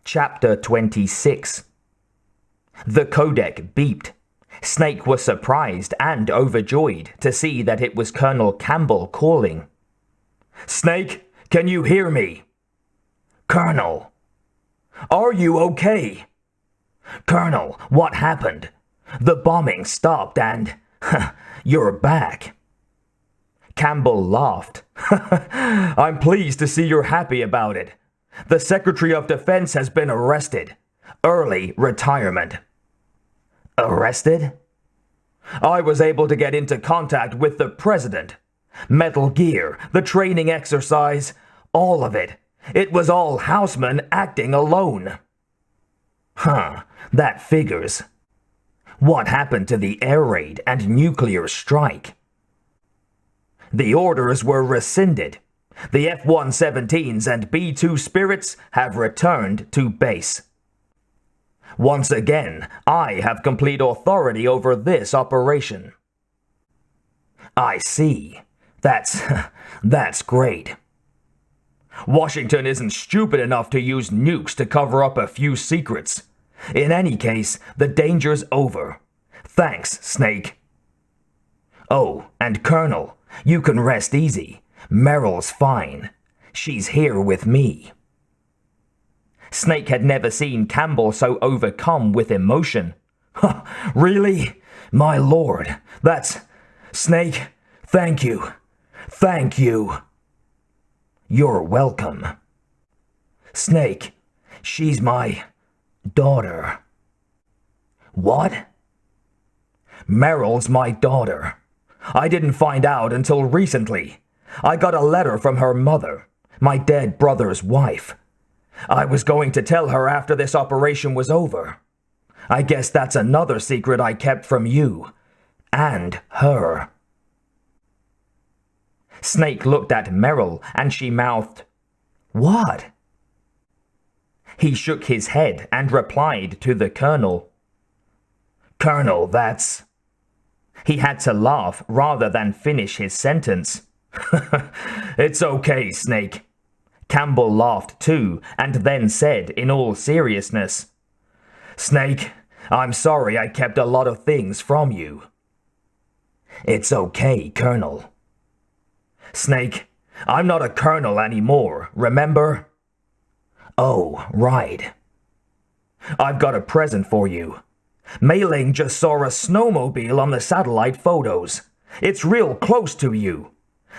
Chapter 26. The codec beeped. Snake was surprised and overjoyed to see that it was Colonel Campbell calling. "Snake, can you hear me?" "Colonel." "Are you okay?" "Colonel, what happened? The bombing stopped and you're back." Campbell laughed. "I'm pleased to see you're happy about it. The Secretary of Defense has been arrested. Early retirement." "Arrested?" "I was able to get into contact with the President. Metal Gear, the training exercise, all of it. It was all Houseman acting alone." "Huh, that figures. What happened to the air raid and nuclear strike?" "The orders were rescinded. The F-117s and B-2 Spirits have returned to base. Once again, I have complete authority over this operation." "I see. That's great." "Washington isn't stupid enough to use nukes to cover up a few secrets. In any case, the danger's over. Thanks, Snake." "Oh, and Colonel, you can rest easy. Meryl's fine. She's here with me." Snake had never seen Campbell so overcome with emotion. "Huh, really? My lord, that's... Snake, thank you. Thank you." "You're welcome." "Snake, she's my... daughter." "What?" "Meryl's my daughter. I didn't find out until recently. I got a letter from her mother, my dead brother's wife. I was going to tell her after this operation was over. I guess that's another secret I kept from you. And her." Snake looked at Meryl and she mouthed, "What?" He shook his head and replied to the Colonel. "Colonel, that's..." He had to laugh rather than finish his sentence. "It's okay, Snake." Campbell laughed too, and then said in all seriousness, "Snake, I'm sorry I kept a lot of things from you." "It's okay, Colonel." "Snake, I'm not a colonel anymore, remember?" "Oh, right." "I've got a present for you. Mei Ling just saw a snowmobile on the satellite photos. It's real close to you.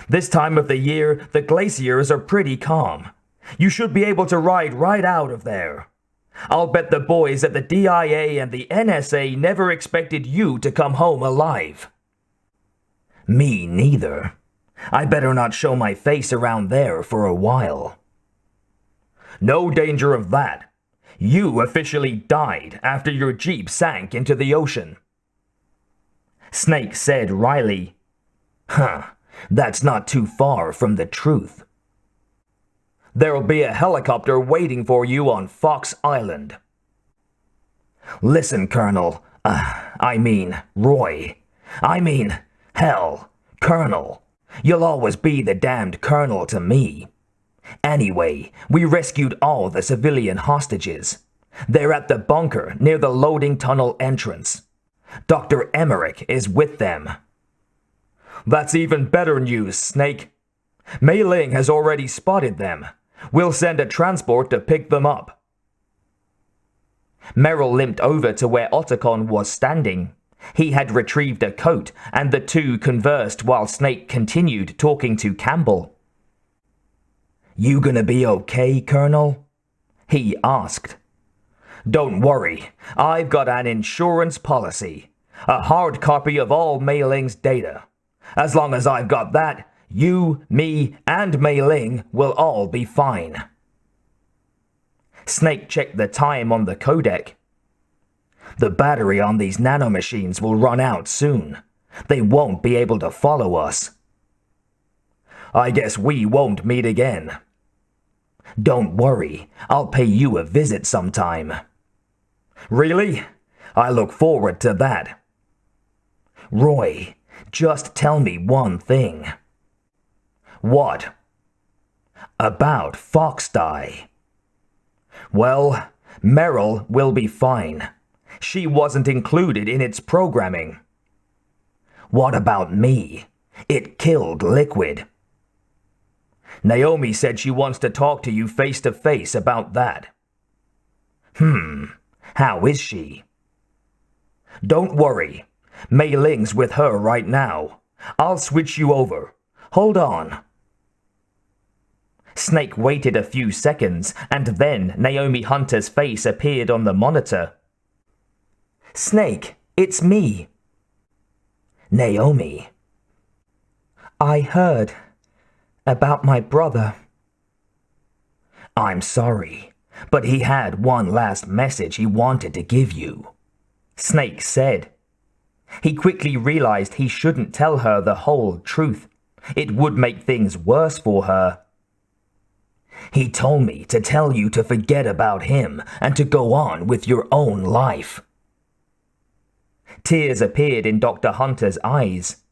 This time of the year, the glaciers are pretty calm. You should be able to ride right out of there. I'll bet the boys at the DIA and the NSA never expected you to come home alive." "Me neither. I better not show my face around there for a while." "No danger of that. You officially died after your jeep sank into the ocean." Snake said wryly, "Huh. That's not too far from the truth." "There'll be a helicopter waiting for you on Fox Island." "Listen, Colonel. Roy. Hell, Colonel. You'll always be the damned Colonel to me. Anyway, we rescued all the civilian hostages. They're at the bunker near the loading tunnel entrance. Dr. Emmerich is with them." "That's even better news, Snake. Mei Ling has already spotted them. We'll send a transport to pick them up." Merrill limped over to where Otacon was standing. He had retrieved a coat, and the two conversed while Snake continued talking to Campbell. "You gonna be okay, Colonel?" he asked. "Don't worry. I've got an insurance policy. A hard copy of all Mei Ling's data. As long as I've got that, you, me, and Mei Ling will all be fine." Snake checked the time on the codec. "The battery on these nanomachines will run out soon. They won't be able to follow us." "I guess we won't meet again." "Don't worry. I'll pay you a visit sometime." "Really? I look forward to that." "Roy, just tell me one thing." "What?" "About Foxdie." "Well, Meryl will be fine. She wasn't included in its programming. What about me? It killed Liquid. Naomi said she wants to talk to you face to face about that. How is she? Don't worry. Mei Ling's with her right now. I'll switch you over. Hold on. Snake waited a few seconds, and then Naomi Hunter's face appeared on the monitor. Snake, it's me. Naomi. I heard about my brother. I'm sorry, but he had one last message he wanted to give you, Snake said. He quickly realized he shouldn't tell her the whole truth. It would make things worse for her. He told me to tell you to forget about him and to go on with your own life. Tears appeared in Dr. Hunter's eyes.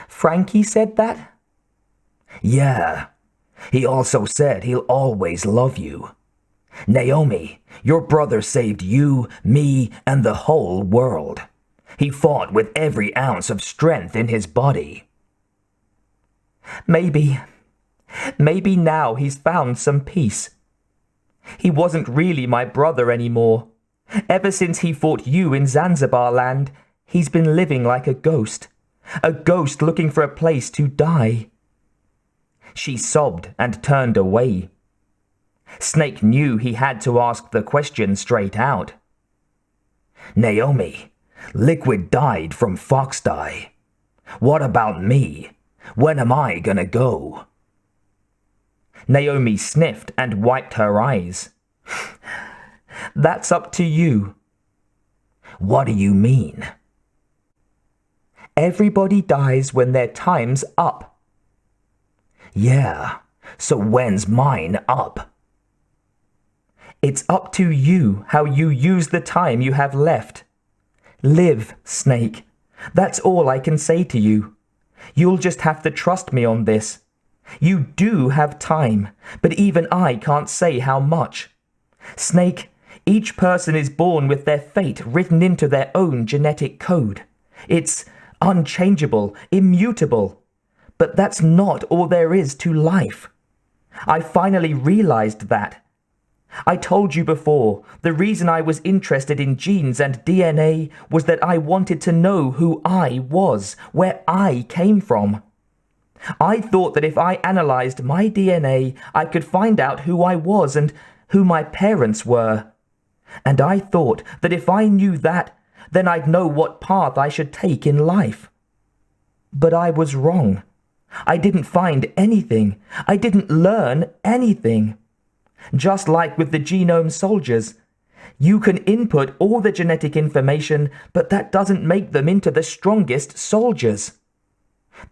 Frankie said that? Yeah. He also said he'll always love you. Naomi, your brother saved you, me, and the whole world. He fought with every ounce of strength in his body. Maybe now he's found some peace. He wasn't really my brother anymore. Ever since he fought you in Zanzibar land, he's been living like a ghost looking for a place to die. She sobbed and turned away. Snake knew he had to ask the question straight out. Naomi, Liquid died from fox dye. What about me? When am I gonna go? Naomi sniffed and wiped her eyes. That's up to you. What do you mean? Everybody dies when their time's up. Yeah, so when's mine up? It's up to you how you use the time you have left. Live, Snake. That's all I can say to you. You'll just have to trust me on this. You do have time, but even I can't say how much. Snake, each person is born with their fate written into their own genetic code. It's unchangeable, immutable. But that's not all there is to life. I finally realized that. I told you before, the reason I was interested in genes and DNA was that I wanted to know who I was, where I came from. I thought that if I analyzed my DNA, I could find out who I was and who my parents were. And I thought that if I knew that, then I'd know what path I should take in life. But I was wrong. I didn't find anything. I didn't learn anything. Just like with the genome soldiers. You can input all the genetic information, but that doesn't make them into the strongest soldiers.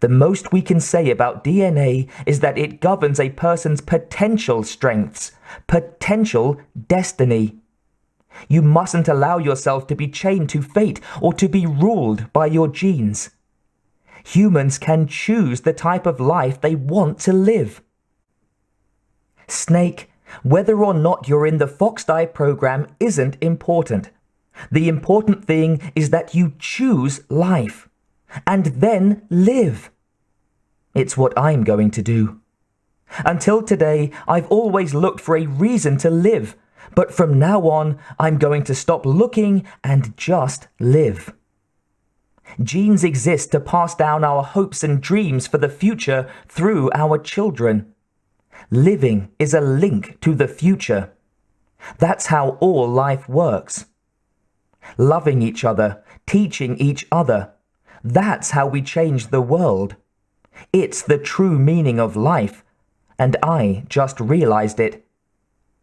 The most we can say about DNA is that it governs a person's potential strengths, potential destiny. You mustn't allow yourself to be chained to fate or to be ruled by your genes. Humans can choose the type of life they want to live. Snake, whether or not you're in the Foxdie program isn't important. The important thing is that you choose life, and then live. It's what I'm going to do. Until today, I've always looked for a reason to live, but from now on, I'm going to stop looking and just live. Genes exist to pass down our hopes and dreams for the future through our children. Living is a link to the future. That's how all life works. Loving each other, teaching each other. That's how we change the world. It's the true meaning of life, and I just realized it.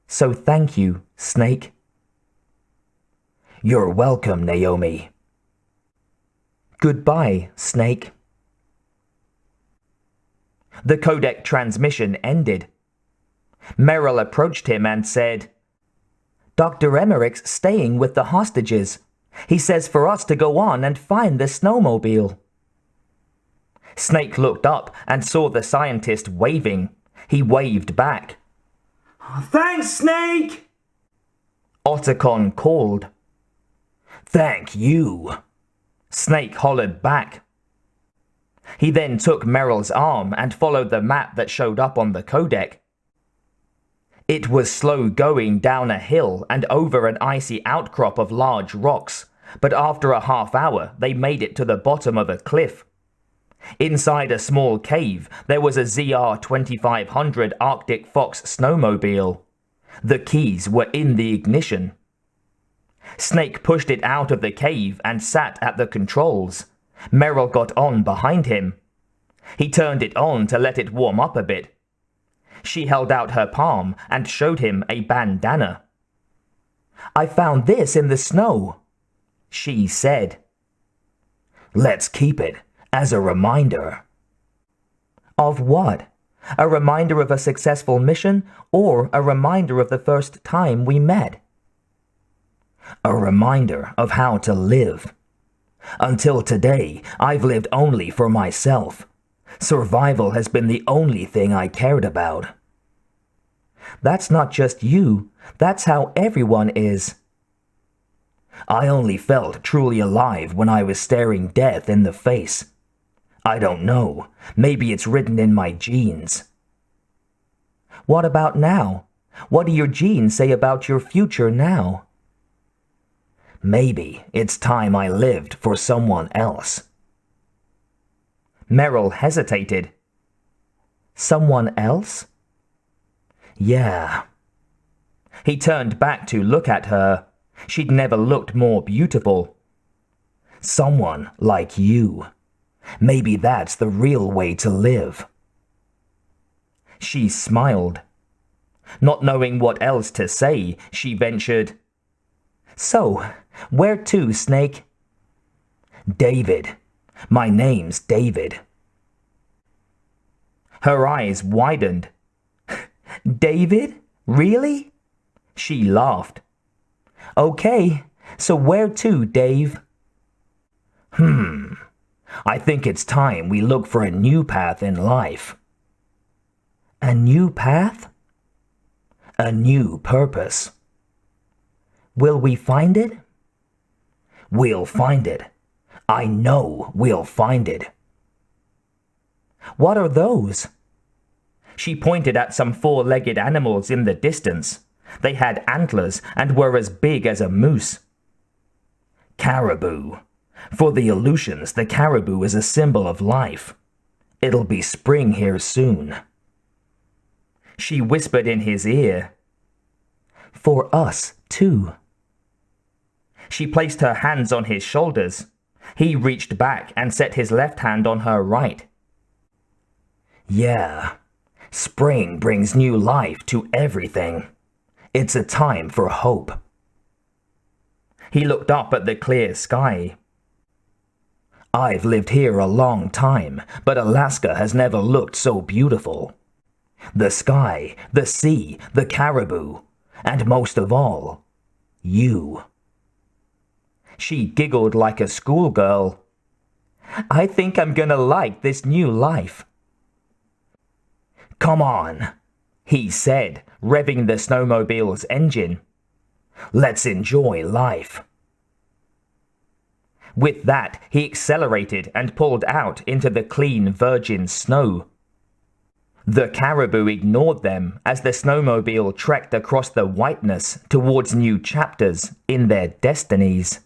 So thank you, Snake. You're welcome, Naomi. Goodbye, Snake. The codec transmission ended. Merrill approached him and said, Dr. Emmerich's staying with the hostages. He says for us to go on and find the snowmobile. Snake looked up and saw the scientist waving. He waved back. Thanks, Snake! Otacon called. "Thank you," Snake hollered back. He then took Meryl's arm and followed the map that showed up on the codec. It was slow going down a hill and over an icy outcrop of large rocks, but after a half hour they made it to the bottom of a cliff. Inside a small cave, there was a ZR 2500 Arctic Fox snowmobile. The keys were in the ignition. Snake pushed it out of the cave and sat at the controls. Meryl got on behind him. He turned it on to let it warm up a bit. She held out her palm and showed him a bandana. "I found this in the snow," she said. "Let's keep it as a reminder." "Of what? A reminder of a successful mission or a reminder of the first time we met?" "A reminder of how to live. Until today, I've lived only for myself. Survival has been the only thing I cared about." "That's not just you. That's how everyone is." "I only felt truly alive when I was staring death in the face. I don't know. Maybe it's written in my genes." "What about now? What do your genes say about your future now?" "Maybe it's time I lived for someone else." Meryl hesitated. "Someone else?" "Yeah." He turned back to look at her. She'd never looked more beautiful. "Someone like you. Maybe that's the real way to live." She smiled. Not knowing what else to say, she ventured, "So, where to, Snake?" "David. My name's David." Her eyes widened. "David? Really?" She laughed. "Okay, so where to, Dave?" I think it's time we look for a new path in life." "A new path?" "A new purpose." "Will we find it?" "We'll find it. I know we'll find it." "What are those?" She pointed at some four-legged animals in the distance. They had antlers and were as big as a moose. "Caribou. For the Aleutians, the caribou is a symbol of life. It'll be spring here soon." She whispered in his ear, "For us, too." She placed her hands on his shoulders. He reached back and set his left hand on her right. "Yeah, spring brings new life to everything. It's a time for hope." He looked up at the clear sky. "I've lived here a long time, but Alaska has never looked so beautiful. The sky, the sea, the caribou, and most of all, you." She giggled like a schoolgirl. "I think I'm gonna like this new life." "Come on," he said, revving the snowmobile's engine. "Let's enjoy life." With that, he accelerated and pulled out into the clean, virgin snow. The caribou ignored them as the snowmobile trekked across the whiteness towards new chapters in their destinies.